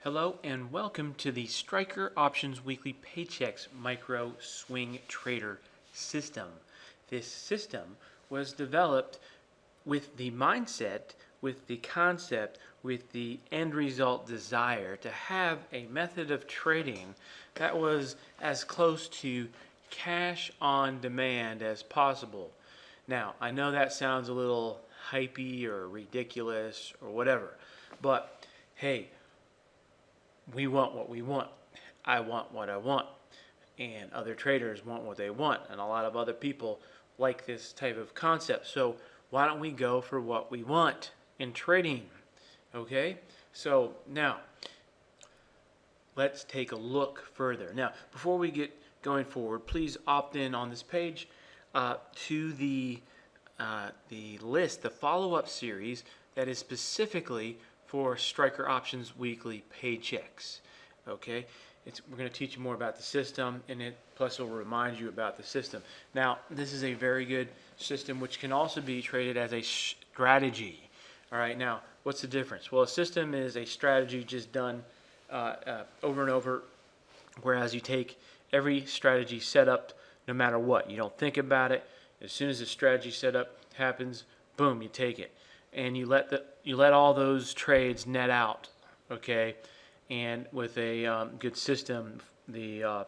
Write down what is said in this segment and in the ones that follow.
Hello and welcome to the Striker Options Weekly Paychecks Micro Swing Trader system. This system was developed with the mindset, with the concept, with the end result desire to have a method of trading that was as close to cash on demand as possible. Now, I know that sounds a little hypey or ridiculous or whatever, but hey, we want what we want. I want what I want. And other traders want what they want. And a lot of other people like this type of concept. So why don't we go for what we want in trading? Okay? So now, let's take a look further. Now, before we get going forward, please opt in on this page to the list, the follow-up series that is specifically for Striker Options Weekly Paychecks. Okay, we're going to teach you more about the system, and plus will remind you about the system. Now, this is a very good system which can also be traded as a strategy. All right, now what's the difference? Well, a system is a strategy just done over and over, whereas you take every strategy set up no matter what. You don't think about it. As soon as the strategy setup happens, boom, you take it. And you let all those trades net out, okay? And with a good system, the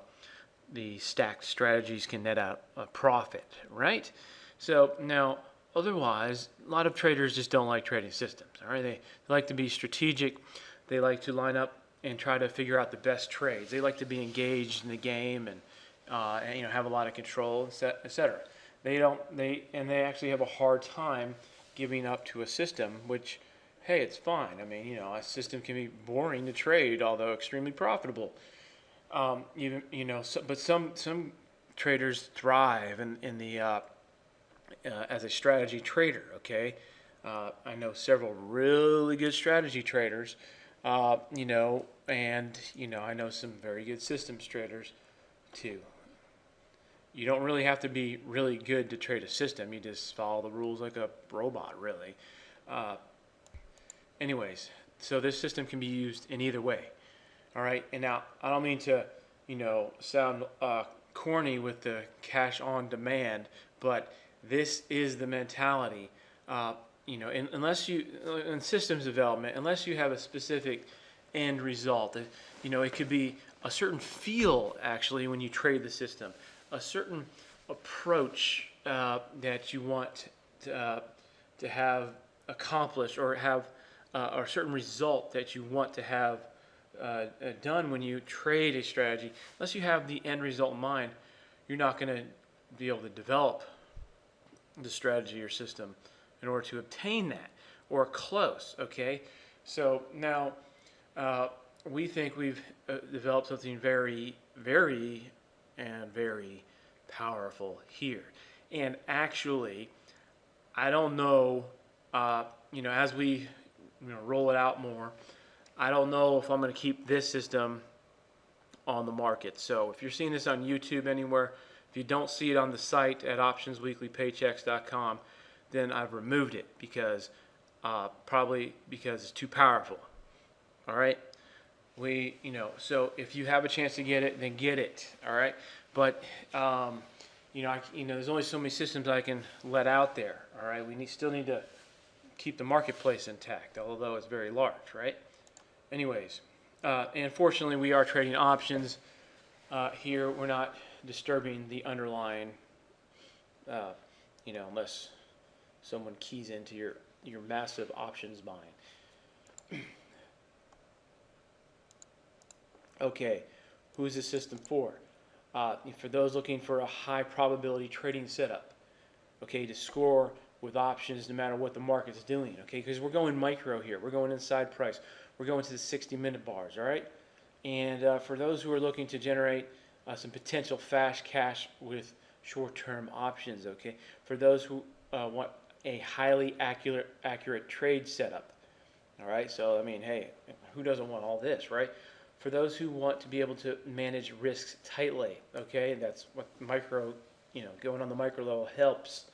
stacked strategies can net out a profit, right? So now, otherwise, a lot of traders just don't like trading systems. All right, they like to be strategic. They like to line up and try to figure out the best trades. They like to be engaged in the game and have a lot of control, etc. They actually have a hard time giving up to a system, which, hey, it's fine. I mean, a system can be boring to trade, although extremely profitable. But some traders thrive in the as a strategy trader. Okay, I know several really good strategy traders. I know some very good systems traders too. You don't really have to be really good to trade a system. You just follow the rules like a robot, really. Anyways, so this system can be used in either way. All right, and now I don't mean to, sound corny with the cash on demand, but this is the mentality. Unless you in systems development, unless you have a specific end result, it could be a certain feel actually when you trade the system. A certain approach that you want to have accomplished, or have or a certain result that you want to have done when you trade a strategy. Unless you have the end result in mind, you're not going to be able to develop the strategy or system in order to obtain that, or close. Okay, so now we think we've developed something very, very powerful here. And actually, I don't know, as we roll it out more, I don't know if I'm going to keep this system on the market. So if you're seeing this on YouTube anywhere, if you don't see it on the site at optionsweeklypaychecks.com, then I've removed it probably because it's too powerful. All right. So if you have a chance to get it, then get it, all right? But, there's only so many systems I can let out there, all right? We still need to keep the marketplace intact, although it's very large, right? Anyways, and fortunately, we are trading options here. We're not disturbing the underlying, unless someone keys into your massive options buying. Okay, who's this system for? For those looking for a high probability trading setup, okay, to score with options no matter what the market's doing, okay, because we're going micro here. We're going inside price. We're going to the 60-minute bars, all right? And for those who are looking to generate some potential fast cash with short-term options, okay, for those who want a highly accurate trade setup, all right? So, hey, who doesn't want all this, right? For those who want to be able to manage risks tightly, okay, that's what going on the micro level helps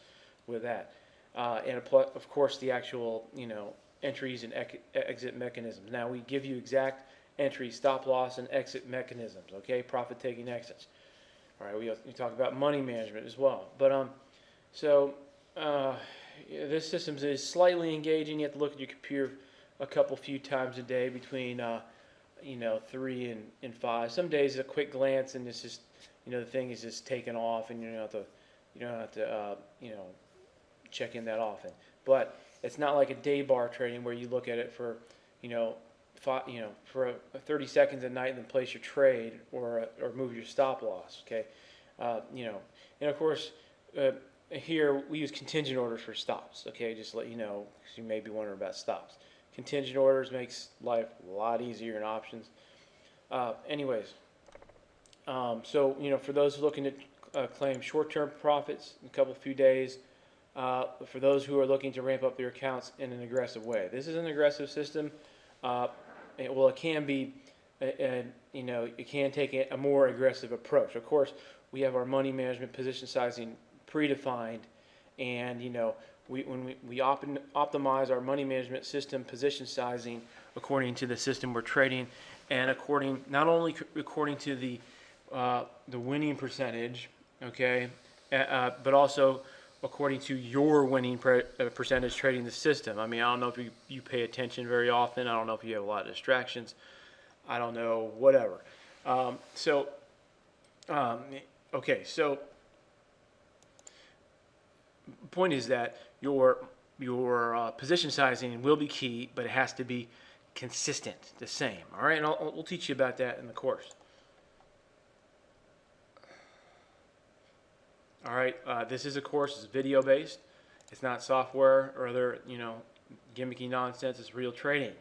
with that. And of course, the actual, entries and exit mechanisms. Now, we give you exact entry, stop loss, and exit mechanisms. Okay, profit-taking exits. All right, we talk about money management as well. But this system is slightly engaging. You have to look at your computer few times a day between 3 and 5. Some days a quick glance and it's just the thing is just taken off, and you don't have to check in that often. But it's not like a day bar trading where you look at it for for 30 seconds at night and then place your trade or move your stop loss. Okay, and of course here we use contingent orders for stops. Okay, just to let you know, because you may be wondering about stops. Contingent orders makes life a lot easier in options. Anyways, so for those looking to claim short-term profits in a few days, for those who are looking to ramp up their accounts in an aggressive way, this is an aggressive system. It can be, it can take a more aggressive approach. Of course, we have our money management position sizing predefined, and when we optimize our money management system position sizing according to the system we're trading, and not only according to the winning percentage, okay, but also according to your winning percentage trading the system. I mean, I don't know if you pay attention very often. I don't know if you have a lot of distractions. I don't know, whatever. Okay, so point is that your position sizing will be key, but it has to be consistent, the same. All right, and we'll teach you about that in the course. All right, this is a course. It's video based. It's not software or other gimmicky nonsense. It's real trading.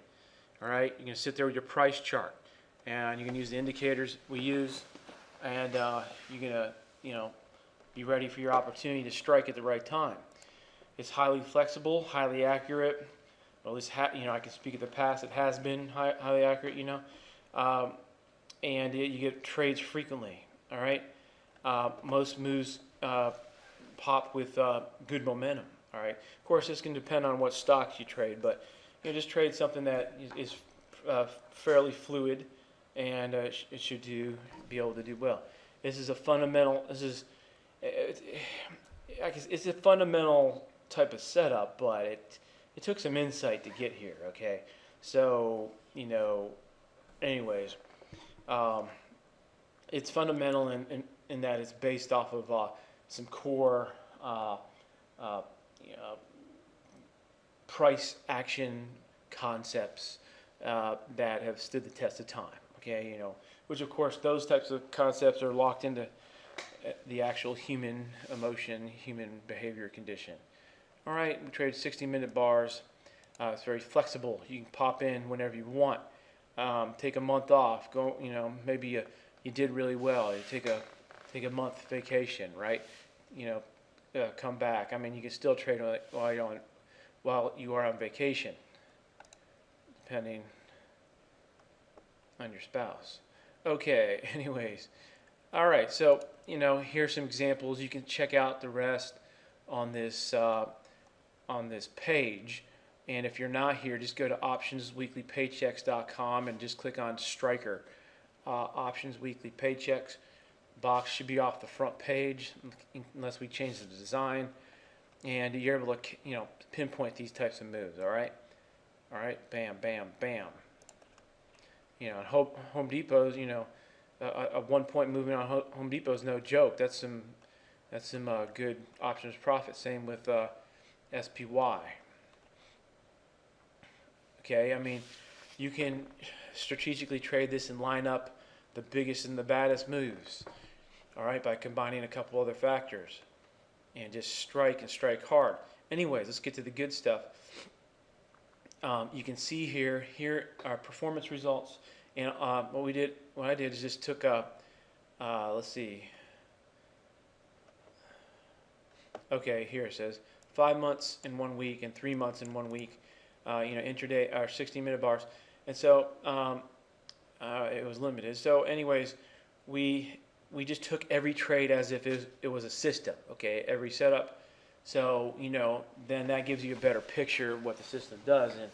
All right, you're gonna sit there with your price chart, and you can use the indicators we use, and you're gonna be ready for your opportunity to strike at the right time. It's highly flexible, highly accurate. Well, at least I can speak of the past. It has been highly accurate, and you get trades frequently. All right, most moves pop with good momentum. All right. Of course, this can depend on what stocks you trade, but just trade something that is fairly fluid, and it should be able to do well. This is a fundamental. It's a fundamental type of setup, but it took some insight to get here. Okay, so anyways, it's fundamental in that it's based off of some core price action concepts that have stood the test of time. Okay, which of course those types of concepts are locked into the actual human emotion, human behavior condition. All right, we trade 60-minute bars. It's very flexible. You can pop in whenever you want. Take a month off. Go, maybe you did really well. You take a month vacation, right? Come back. I mean, you can still trade while you are on vacation, depending on your spouse. Okay. Anyways, all right. So here's some examples. You can check out the rest on this page. And if you're not here, just go to optionsweeklypaychecks.com and just click on Striker. Options Weekly Paychecks box should be off the front page unless we change the design, and you're able to pinpoint these types of moves. All right, bam, bam, bam. Home Depot's a 1 point movement on Home Depot is no joke. That's some good options profit. Same with SPY. Okay, I mean, you can strategically trade this and line up the biggest and the baddest moves, all right, by combining a couple other factors, and just strike and strike hard. Anyways, let's get to the good stuff. You can see here are performance results, and what I did is just took let's see. Okay, here it says 5 months in 1 week and 3 months in 1 week. Intraday or 60-minute bars, and so it was limited. So, anyways, we just took every trade as if it was a system. Okay, every setup. So then that gives you a better picture of what the system does. And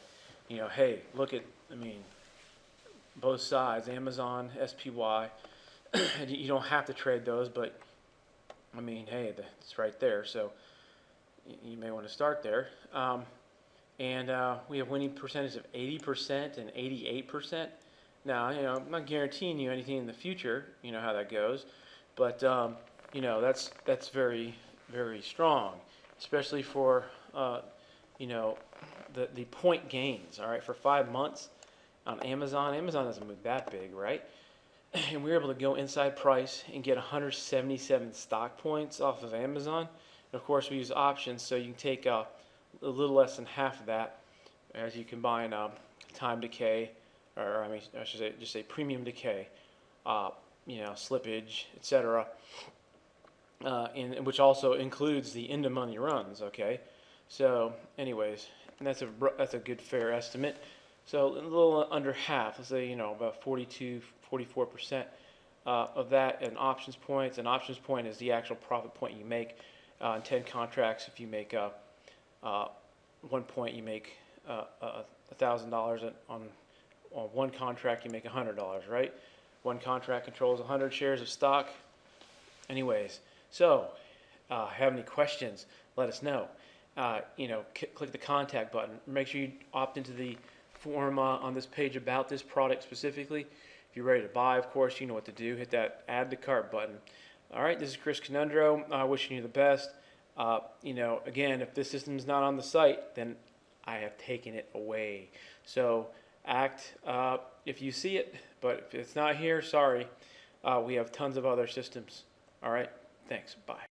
hey, look at, both sides, Amazon, SPY. You don't have to trade those, but I mean, hey, it's right there, so you may want to start there. And we have winning percentage of 80% and 88%. Now, I'm not guaranteeing you anything in the future, how that goes, but that's very, very strong, especially for the point gains. All right, for 5 months on Amazon. Amazon doesn't move that big, right? And we were able to go inside price and get 177 stock points off of Amazon. And of course, we use options, so you can take a little less than half of that as you combine time decay, or I should say premium decay, slippage, etc. And which also includes the into money runs. Okay, so anyways, and that's a good fair estimate. So a little under half, let's say, about 42, 44% of that in options points. And options point is the actual profit point you make in 10 contracts. If you make 1 point, you make $1,000 on one contract, you make $100, right? One contract controls 100 shares of stock. Anyways, so have any questions, let us know. Click the contact button. Make sure you opt into the form on this page about this product specifically. If you're ready to buy, of course, you know what to do. Hit that add to cart button. All right, this is Chris Conundro, wishing you the best. Again, if this system is not on the site, then I have taken it away. So act if you see it, but if it's not here, sorry. We have tons of other systems. All right, thanks. Bye.